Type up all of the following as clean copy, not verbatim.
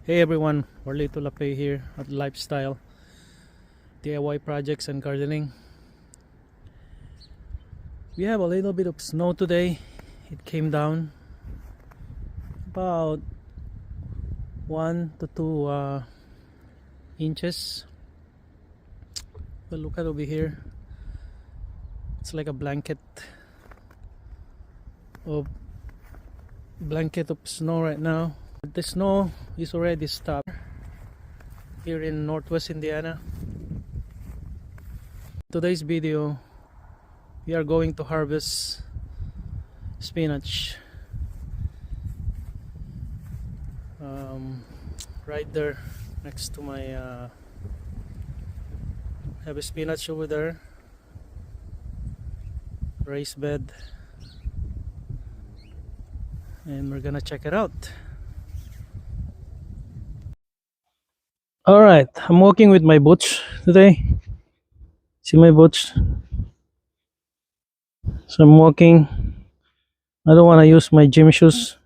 Hey everyone, Warlito Lapay here at Lifestyle DIY Projects and Gardening. We have a little bit of snow today. It came down about 1 to 2 inches. But look at over here. It's like a of blanket of snow right now. The snow is already stopped here in Northwest Indiana. Today's video, we are going to harvest spinach. Right there next to my have a spinach over there, raised bed, and we're gonna check it out. Alright, I'm walking with my boots today. See my boots? So I'm walking. I don't want to use my gym shoes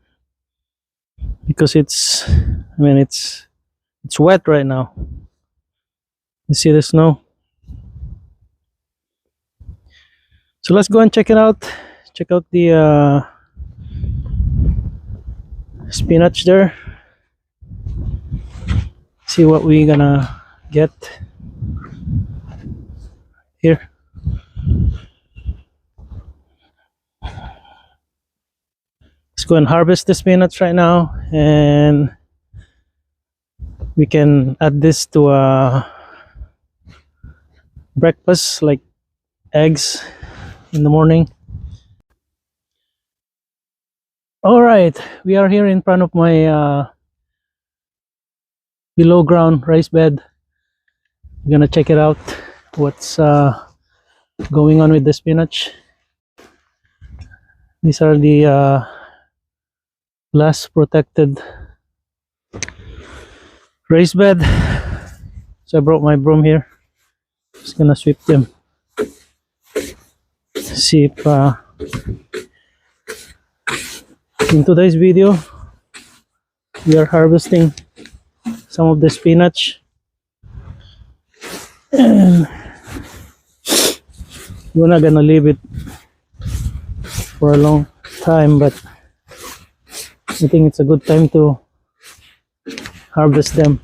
because it's wet right now. You see the snow? So let's go and check it out. Check out the spinach there. See what we're gonna get here. Let's go and harvest the spinach right now, and we can add this to breakfast, like eggs in the morning. All right, we are here in front of my below ground raised bed. We're gonna check it out, what's going on with the spinach. These are the glass protected raised bed. So I brought my broom here. Just gonna sweep them. See if in today's video we are harvesting some of the spinach, and we're not gonna leave it for a long time, but I think it's a good time to harvest them.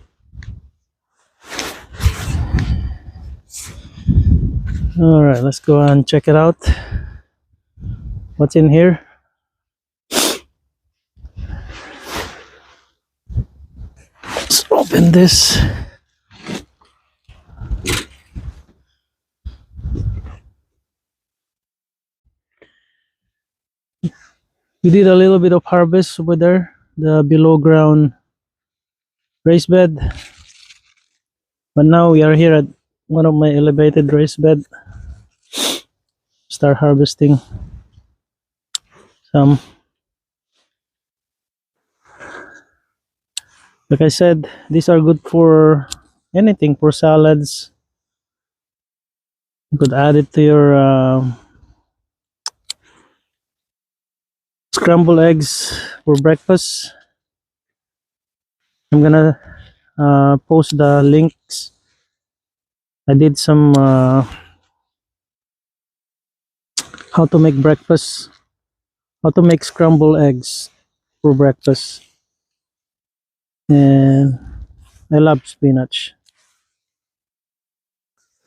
All right, let's go and check it out. What's in here? Let's open this. We did a little bit of harvest over there, the below ground raised bed, but now we are here at one of my elevated raised bed. Start harvesting some. Like I said, these are good for anything, for salads. You could add it to your scrambled eggs for breakfast. I'm gonna post the links. I did some how to make breakfast, how to make scrambled eggs for breakfast. And I love spinach.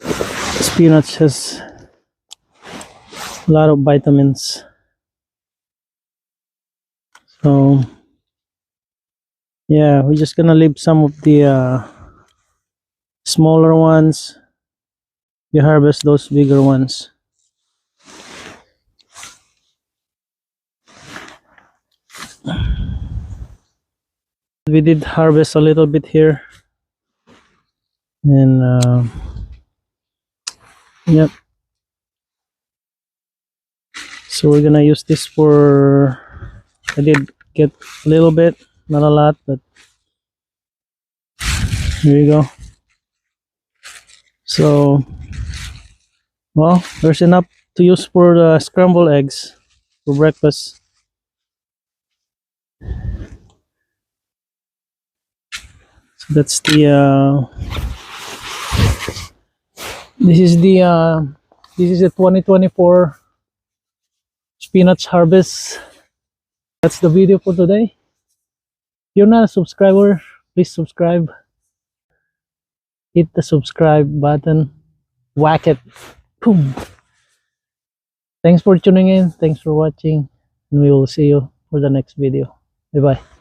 Spinach has a lot of vitamins. So yeah, we're just gonna leave some of the smaller ones. You harvest those bigger ones. We did harvest a little bit here, and yep. So we're gonna use this for, I did get a little bit, not a lot, but here you go. So, well, there's enough to use for the scrambled eggs for breakfast. That's the this is the 2024 spinach harvest. That's the video for today. If you're not a subscriber, please subscribe. Hit the subscribe button, whack it, boom. Thanks for tuning in, thanks for watching, and we will see you for the next video. Bye bye.